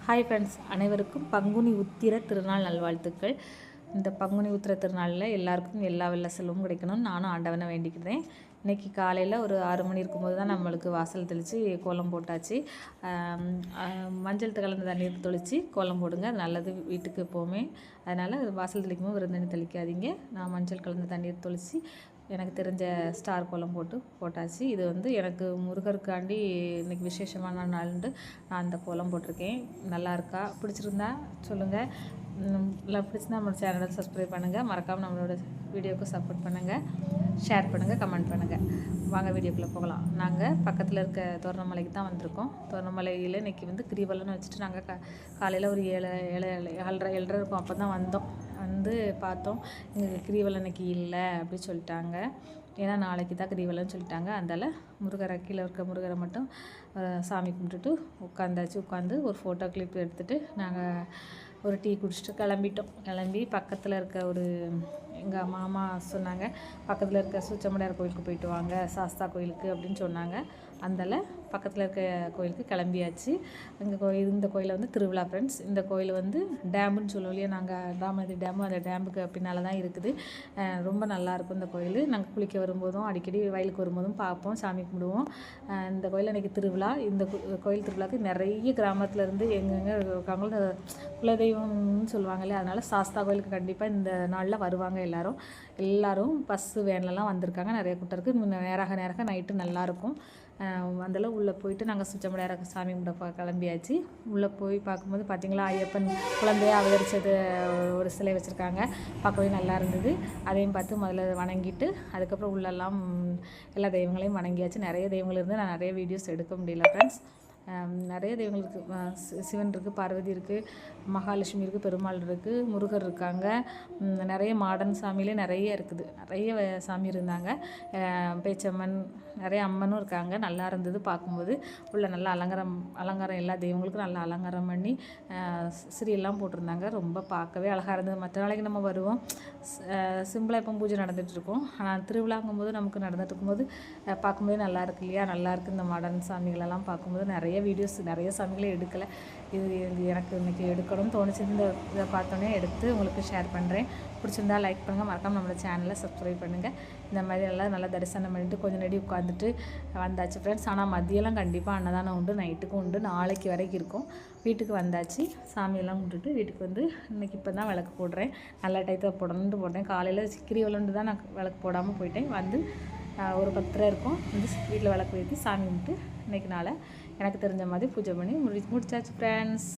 Hi friends, அனைவருக்கும் பங்குனி உத்திர திருநாள் நல்வாழ்த்துக்கள். இந்த பங்குனி உத்திர திருநாளில் எல்லாருக்கும் எல்லா வெள்ள செல்வமும் கிடைக்கணும்னு நானும் ஆண்டவனை வேண்டிக்கிறேன். இன்றைக்கி காலையில் ஒரு 6 மணி இருக்கும்போது தான் நம்மளுக்கு வாசல் தெளித்து கோலம் போட்டாச்சு. மஞ்சள் கலந்த தண்ணீர் தெளித்து கோலம் போடுங்க, அது நல்லது வீட்டுக்கு எப்போவுமே. அதனால் வாசல் தெளிக்கும்போது விருந்தண்ணி தெளிக்காதீங்க. நான் மஞ்சள் கலந்த தண்ணீர் தெளித்து எனக்கு தெரிஞ்ச ஸ்டார் கோலம் போட்டாச்சு. இது வந்து எனக்கு முருகருக்காண்டி இன்றைக்கி விசேஷமான நாளுண்டு நான் அந்த கோலம் போட்டிருக்கேன். நல்லா இருக்கா? பிடிச்சிருந்தா சொல்லுங்கள். நல்லா பிடிச்சிருந்தா நம்மளோட சேனலை சப்ஸ்கிரைப் பண்ணுங்கள். மறக்காமல் நம்மளோட வீடியோவுக்கு சப்போர்ட் பண்ணுங்கள், ஷேர் பண்ணுங்கள், கமெண்ட் பண்ணுங்கள். வாங்க வீடியோக்குள்ளே போகலாம். நாங்கள் பக்கத்தில் இருக்க தோரணமலைக்கு தான் வந்திருக்கோம். தோரணமலையில் இன்றைக்கி வந்து கிரிவலம்னு வச்சுட்டு நாங்கள் காலையில் ஒரு 7:30 இருக்கும். அப்போ தான் வந்தோம். வந்து பார்த்தோம், இங்கே கிரிவலம் இன்றைக்கி இல்லை அப்படி சொல்லிட்டாங்க. ஏன்னா நாளைக்கு தான் கிரிவலம்னு சொல்லிட்டாங்க. அதனால் முருகரை கீழே இருக்க முருகரை மட்டும் சாமி கும்பிட்டுட்டு உட்காந்து ஒரு ஃபோட்டோ கிளிப் எடுத்துகிட்டு நாங்கள் ஒரு டீ குடிச்சிட்டு கிளம்பி பக்கத்தில் இருக்க ஒரு எங்கள் மாமா சொன்னாங்க, பக்கத்தில் இருக்க சூச்சமடையார் கோயிலுக்கு போயிட்டு வாங்க, சாஸ்தா கோயிலுக்கு அப்படின்னு சொன்னாங்க. அந்தால பக்கத்தில் இருக்க கோயிலுக்கு கிளம்பியாச்சு. இந்த கோயிலில் வந்து திருவிழா ஃப்ரெண்ட்ஸ். இந்த கோயில் வந்து டேமுன்னு சொல்லுவோம் இல்லையா, நாங்கள் ராமதி டேமு, அந்த டேமுக்கு பின்னால் தான் இருக்குது. ரொம்ப நல்லாயிருக்கும் இந்த கோயில். நாங்கள் குளிக்க வரும்போதும் அடிக்கடி வயலுக்கு வரும்போதும் பார்ப்போம், சாமி கும்பிடுவோம். இந்த கோயில் அன்றைக்கி திருவிழா. இந்த கோயில் திருவிழாவுக்கு நிறைய கிராமத்துலேருந்து எங்கெங்கே இருக்காங்களோ குலதெய்வம்னு சொல்லுவாங்கல்ல, அதனால் சாஸ்தா கோயிலுக்கு கண்டிப்பாக இந்த நாளில் வருவாங்க. எல்லோரும் பஸ்ஸு வேன்லலாம் வந்திருக்காங்க. நிறைய கூட்டம் இருக்குது. நேராக நைட்டு நல்லாயிருக்கும். அதெல்லாம் உள்ளே போயிட்டு நாங்கள் சுச்சமடையார சாமி கும்பிட கிளம்பியாச்சு. உள்ளே போய் பார்க்கும்போது பார்த்திங்களா, ஐயப்பன் குழந்தையாக அவதரித்தது ஒரு சிலை வச்சுருக்காங்க. பார்க்கவே நல்லா இருந்தது. அதையும் பார்த்து முதல்ல வணங்கிட்டு அதுக்கப்புறம் உள்ளெல்லாம் எல்லா தெய்வங்களையும் வணங்கியாச்சு. நிறைய தெய்வங்கள் இருந்து நான் நிறைய வீடியோஸ் எடுக்க முடியல ஃப்ரெண்ட்ஸ். நிறைய தெய்வங்கள் இருக்குது. சிவன் இருக்குது, பார்வதி இருக்குது, மகாலட்சுமி இருக்குது, பெருமாள் இருக்குது, முருகர் இருக்காங்க. நிறைய மாடர்ன் சாமியிலே நிறைய இருக்குது. நிறைய சாமி இருந்தாங்க. பேச்சம்மன், நிறைய அம்மனும் இருக்காங்க. நல்லா இருந்தது பார்க்கும்போது. உள்ள நல்லா அலங்காரம் எல்லா தெய்வங்களுக்கும் நல்லா அலங்காரம் பண்ணி சிறியெல்லாம் போட்டிருந்தாங்க. ரொம்ப பார்க்கவே அழகாக இருந்தது. மற்ற நாளைக்கு நம்ம வருவோம், சிம்பிளாக இப்போ பூஜை நடந்துகிட்ருக்கோம். ஆனால் திருவிழாங்கும்போது நமக்கு நடந்துட்டு இருக்கும்போது பார்க்கும்போது நல்லா இருக்கு இல்லையா, நல்லாயிருக்கு. இந்த மாடர்ன் சாமிகளெல்லாம் பார்க்கும்போது நிறைய வீடியோஸ் நிறைய சாமிகளே எடுக்கலை. இது எனக்கு இன்றைக்கி எடுக்கணும்னு தோணுச்சு. இந்த இதை பார்த்தோன்னே எடுத்து உங்களுக்கு ஷேர் பண்ணுறேன். பிடிச்சிருந்தா லைக் பண்ணுங்கள், மறக்காமல் நம்மளோட சேனலை சப்ஸ்கிரைப் பண்ணுங்கள். இந்த மாதிரி நல்லா தரிசனம் பண்ணிட்டு கொஞ்சம் நடி உட்காந்துட்டு வந்தாச்சு ஃப்ரெண்ட்ஸ். ஆனால் மதியெல்லாம் கண்டிப்பாக அன்னதானம் உண்டு, நைட்டுக்கும் உண்டு, நாளைக்கு வரைக்கும் இருக்கும். வீட்டுக்கு வந்தாச்சு. சாமியெல்லாம் கும்பிட்டுட்டு வீட்டுக்கு வந்து இன்றைக்கி இப்போ தான் விளக்கு போடுறேன். நல்ல டயத்தில் போடணுன்ட்டு போட்டேன். காலையில் கிரிவலம்னு தான் நான் விளக்கு போடாமல் போயிட்டேன். வந்து ஒரு 10:30 இருக்கும். வந்து வீட்டில் விளக்கு ஏற்றி சாமி கும்பிட்டு இன்றைக்கி நாளை எனக்கு தெரிஞ்ச மாதிரி பூஜை பண்ணி முடிச்சாச்சு ஃப்ரெண்ட்ஸ்.